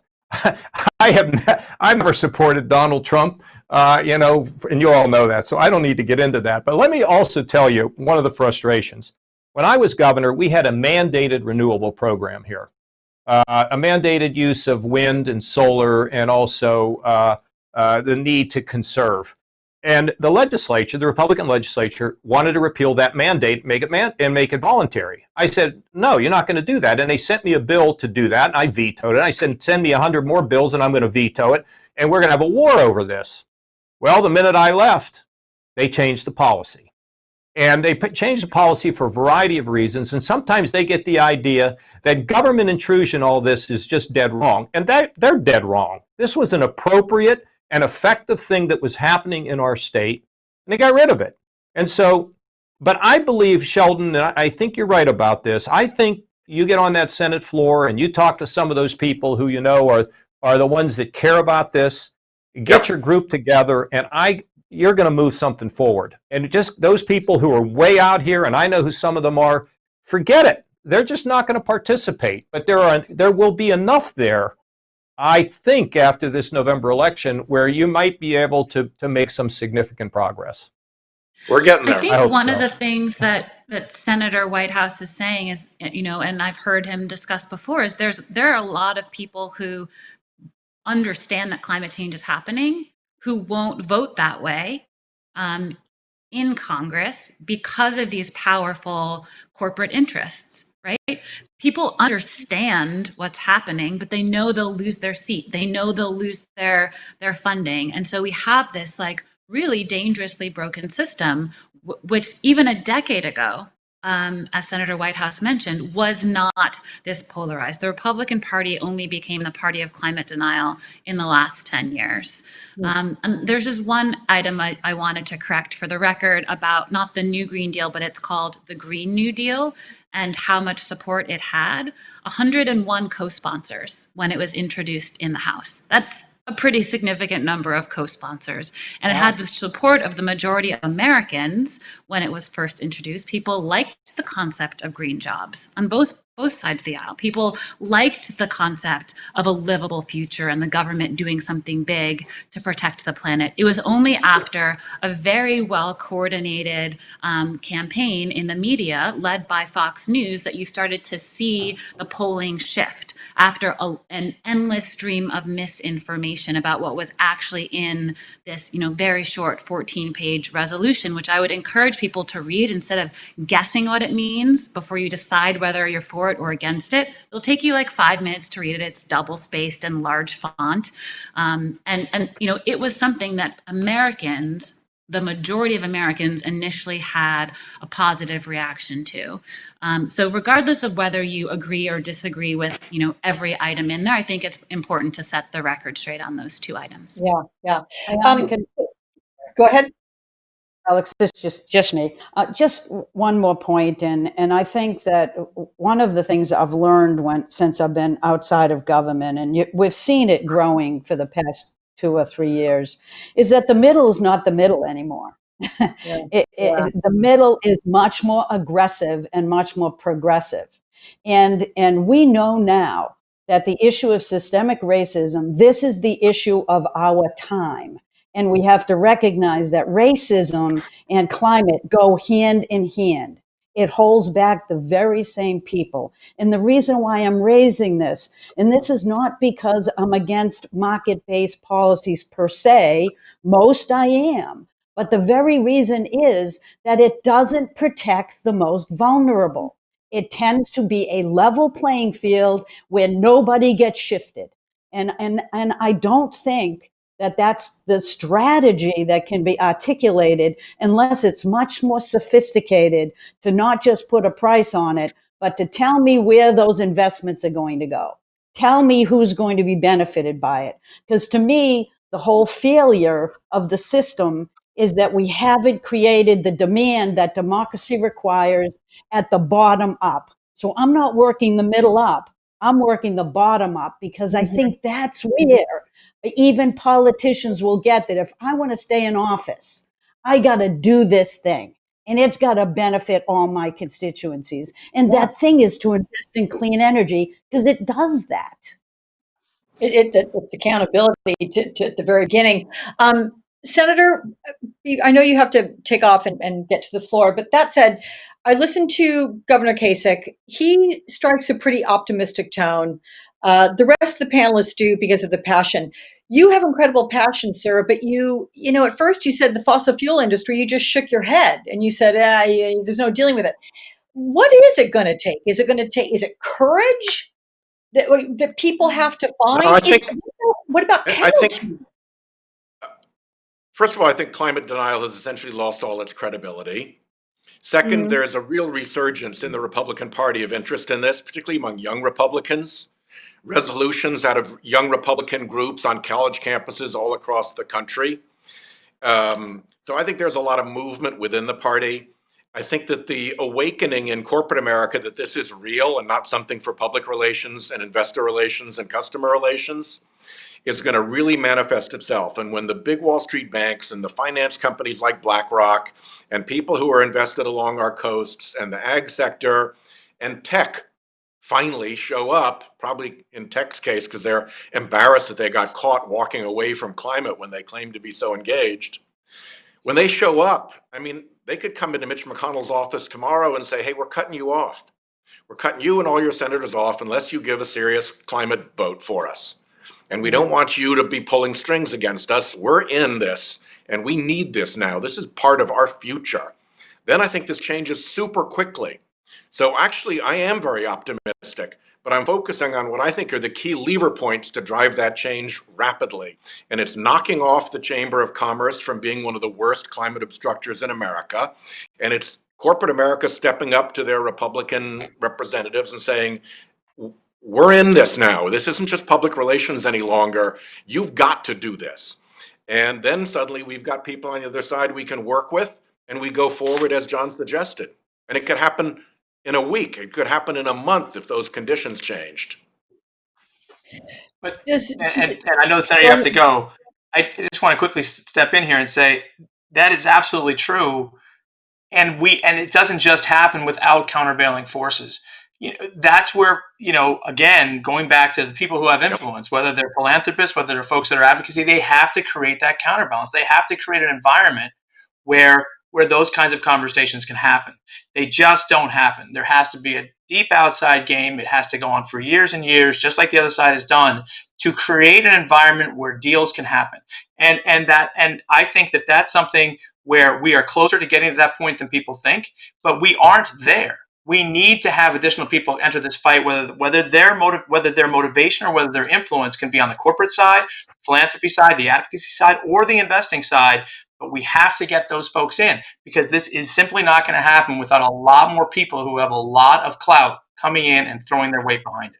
I've never supported Donald Trump, you know, and you all know that, so I don't need to get into that. But let me also tell you one of the frustrations. When I was governor, we had a mandated renewable program here, a mandated use of wind and solar, and also the need to conserve. And the legislature, the Republican legislature, wanted to repeal that mandate, make it voluntary. I said, no, you're not going to do that. And they sent me a bill to do that, and I vetoed it. I said, send me 100 more bills, and I'm going to veto it, and we're going to have a war over this. Well, the minute I left, they changed the policy. And they changed the policy for a variety of reasons, and sometimes they get the idea that government intrusion, all this, is just dead wrong. And they're dead wrong. This was an appropriate and effective thing that was happening in our state, and they got rid of it. And so, but I believe, Sheldon, and I think you're right about this, I think you get on that Senate floor and you talk to some of those people who you know are the ones that care about this, get your group together, and you're going to move something forward. And just those people who are way out here, and I know who some of them are, forget it. They're just not going to participate. But there will be enough there, I think, after this November election, where you might be able to make some significant progress. We're getting there. I think one of the things that Senator Whitehouse is saying is, you know, and I've heard him discuss before, is there are a lot of people who understand that climate change is happening, who won't vote that way in Congress because of these powerful corporate interests, right? people understand what's happening, but they know they'll lose their seat. They know they'll lose their funding. And so we have this like really dangerously broken system, which even a decade ago, as Senator Whitehouse mentioned, was not this polarized. The Republican Party only became the party of climate denial in the last 10 years. And there's just one item I wanted to correct for the record about not the New Green Deal, but it's called the Green New Deal, and how much support it had. 101 co-sponsors when it was introduced in the House. That's a pretty significant number of co-sponsors. And it had the support of the majority of Americans when it was first introduced. People liked the concept of green jobs on both sides of the aisle. People liked the concept of a livable future and the government doing something big to protect the planet. It was only after a very well coordinated campaign in the media led by Fox News that you started to see the polling shift after an endless stream of misinformation about what was actually in this, very short 14-page resolution, which I would encourage people to read instead of guessing what it means before you decide whether you're for it or against it. It'll take you like 5 minutes to read it. It's double spaced and large font. And it was something that the majority of Americans initially had a positive reaction to. So regardless of whether you agree or disagree with, every item in there, I think it's important to set the record straight on those two items. Yeah. Go ahead. Alex, this is just me. Just one more point, and I think that one of the things I've learned since I've been outside of government, and we've seen it growing for the past 2 or 3 years, is that the middle is not the middle anymore. The middle is much more aggressive and much more progressive, and we know now that the issue of systemic racism, this is the issue of our time. And we have to recognize that racism and climate go hand in hand. It holds back the very same people. And the reason why I'm raising this, and this is not because I'm against market-based policies per se, most I am, but the very reason is that it doesn't protect the most vulnerable. It tends to be a level playing field where nobody gets shifted. And I don't think that that's the strategy that can be articulated unless it's much more sophisticated to not just put a price on it, but to tell me where those investments are going to go. Tell me who's going to be benefited by it. Because to me, the whole failure of the system is that we haven't created the demand that democracy requires at the bottom up. So I'm not working the middle up. I'm working the bottom up because I think that's where even politicians will get that if I want to stay in office, I got to do this thing and it's got to benefit all my constituencies. And that thing is to invest in clean energy because it does that. It's accountability to the very beginning. Senator, I know you have to take off and get to the floor, but that said, I listened to Governor Kasich. He strikes a pretty optimistic tone. The rest of the panelists do because of the passion. You have incredible passion, Sarah, but at first you said the fossil fuel industry, you just shook your head and you said, there's no dealing with it. What is it going to take? Is it courage that people have to find? No, what about penalty? First of all, I think climate denial has essentially lost all its credibility. Second, there is a real resurgence in the Republican Party of interest in this, particularly among young Republicans. Resolutions out of young Republican groups on college campuses all across the country. So I think there's a lot of movement within the party. I think that the awakening in corporate America that this is real and not something for public relations and investor relations and customer relations is going to really manifest itself. And when the big Wall Street banks and the finance companies like BlackRock and people who are invested along our coasts and the ag sector and tech finally show up, probably in tech's case because they're embarrassed that they got caught walking away from climate when they claim to be so engaged. When they show up, they could come into Mitch McConnell's office tomorrow and say, hey, we're cutting you off. We're cutting you and all your senators off unless you give a serious climate vote for us. And we don't want you to be pulling strings against us. We're in this and we need this now. This is part of our future. Then I think this changes super quickly. So actually, I am very optimistic, but I'm focusing on what I think are the key lever points to drive that change rapidly. And it's knocking off the Chamber of Commerce from being one of the worst climate obstructors in America. And it's corporate America stepping up to their Republican representatives and saying, we're in this now. This isn't just public relations any longer. You've got to do this. And then suddenly we've got people on the other side we can work with, and we go forward as John suggested. And it could happen in a week. It could happen in a month if those conditions changed. But Just, and I know, Senator, you have to go. I just want to quickly step in here and say that is absolutely true, and it doesn't just happen without countervailing forces. That's where, again, going back to the people who have influence, whether they're philanthropists, whether they're folks that are advocacy, they have to create that counterbalance. They have to create an environment where those kinds of conversations can happen. They just don't happen. There has to be a deep outside game. It has to go on for years and years, just like the other side has done, to create an environment where deals can happen. And I think that that's something where we are closer to getting to that point than people think, but we aren't there. We need to have additional people enter this fight, whether their motivation or whether their influence can be on the corporate side, philanthropy side, the advocacy side, or the investing side. But we have to get those folks in, because this is simply not going to happen without a lot more people who have a lot of clout coming in and throwing their weight behind it.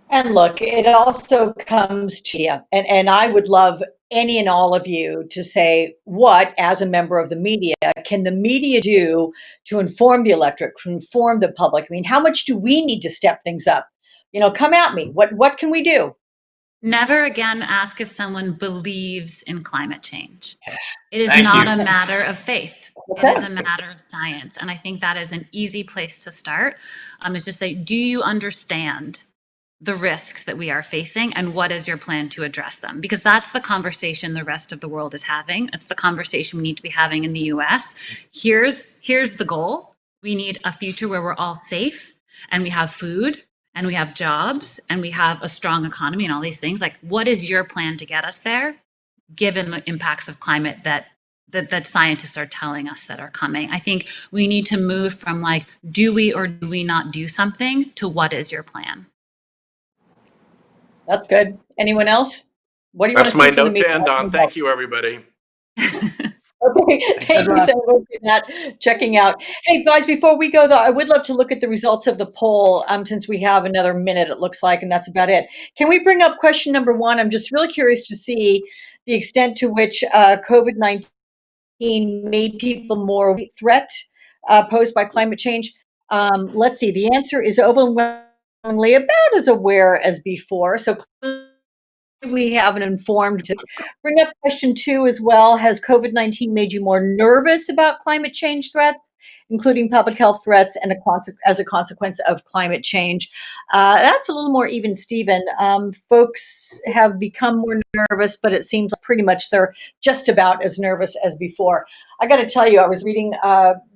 and look, it also comes to you, and I would love any and all of you to say, what, as a member of the media, can the media do to inform the electorate, to inform the public? I mean, how much do we need to step things up? Come at me. What can we do? Never again ask if someone believes in climate change. Yes. It is not a matter of faith. It is a matter of science. And I think that is an easy place to start. Is just say, do you understand the risks that we are facing, and what is your plan to address them? Because that's the conversation the rest of the world is having. It's the conversation we need to be having in the US. Here's the goal. We need a future where we're all safe and we have food and we have jobs and we have a strong economy and all these things. Like, what is your plan to get us there, given the impacts of climate that scientists are telling us that are coming? I think we need to move from like, do we or do we not do something, to what is your plan? That's good. Anyone else? What do you That's want to see my from the note to media? end on. Thank you, everybody. Okay, thank you so much for that. Checking out. Hey guys, before we go though, I would love to look at the results of the poll, since we have another minute, it looks like, and that's about it. Can we bring up question number 1? I'm just really curious to see the extent to which COVID-19 made people more threat posed by climate change. Let's see. The answer is overwhelmingly about as aware as before. So we have an informed. Bring up question 2 as well. Has COVID-19 made you more nervous about climate change threats, including public health threats, and as a consequence of climate change? That's a little more even, Stephen. Folks have become more nervous, but it seems like pretty much they're just about as nervous as before. I got to tell you, I was reading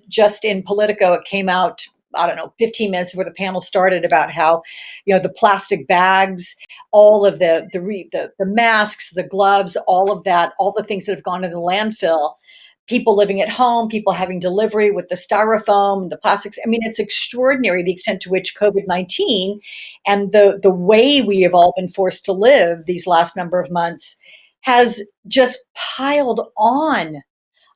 just in Politico. It came out, I don't know, 15 minutes before the panel started, about how, the plastic bags, all of the masks, the gloves, all of that, all the things that have gone into the landfill, people living at home, people having delivery with the styrofoam, the plastics. I mean, it's extraordinary the extent to which COVID-19 and the way we have all been forced to live these last number of months has just piled on.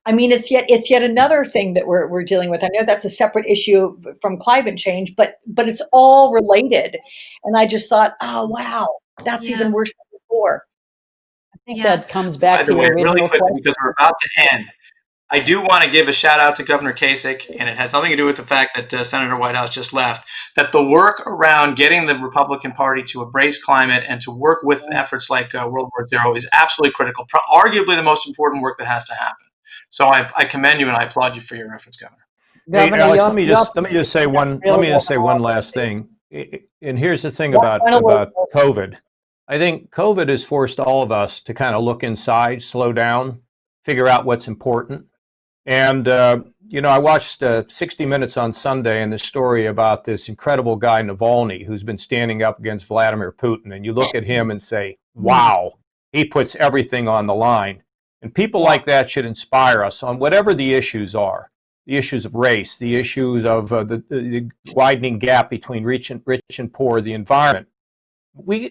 I mean, it's yet another thing that we're dealing with. I know that's a separate issue from climate change, but it's all related. And I just thought, oh wow, that's even worse than before. I think that comes back to the way, your original really quickly, question. because we're about to end. I do want to give a shout out to Governor Kasich, and it has nothing to do with the fact that Senator Whitehouse just left, that the work around getting the Republican Party to embrace climate and to work with efforts like World War Zero is absolutely critical, arguably the most important work that has to happen. So I commend you and I applaud you for your efforts, Governor. Governor, hey, Alex, let me just say one last thing. And here's the thing about COVID. I think COVID has forced all of us to kind of look inside, slow down, figure out what's important. And, I watched 60 Minutes on Sunday and the story about this incredible guy, Navalny, who's been standing up against Vladimir Putin. And you look at him and say, wow, he puts everything on the line. And people like that should inspire us on whatever the issues are. the issues of race, the issues of the widening gap between rich and poor, the environment.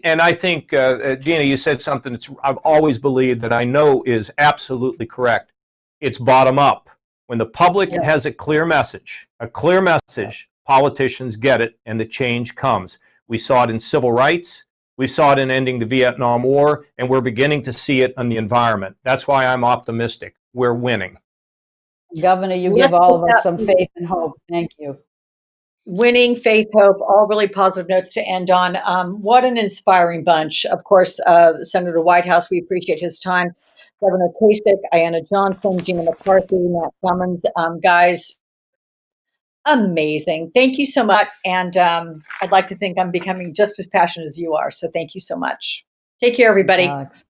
And I think, Gina, you said something that I've always believed that I know is absolutely correct. It's bottom up. When the public has a clear message, politicians get it, and the change comes. We saw it in civil rights. We saw it in ending the Vietnam War, and we're beginning to see it in the environment. That's why I'm optimistic. We're winning. Governor, you give all of us some faith and hope. Thank you. Winning, faith, hope, all really positive notes to end on. What an inspiring bunch. Of course, Senator Whitehouse, we appreciate his time. Governor Kasich, Ayanna Johnson, Gina McCarthy, Matt Cummins, guys, amazing. Thank you so much. And I'd like to think I'm becoming just as passionate as you are. So thank you so much. Take care, everybody. Alex.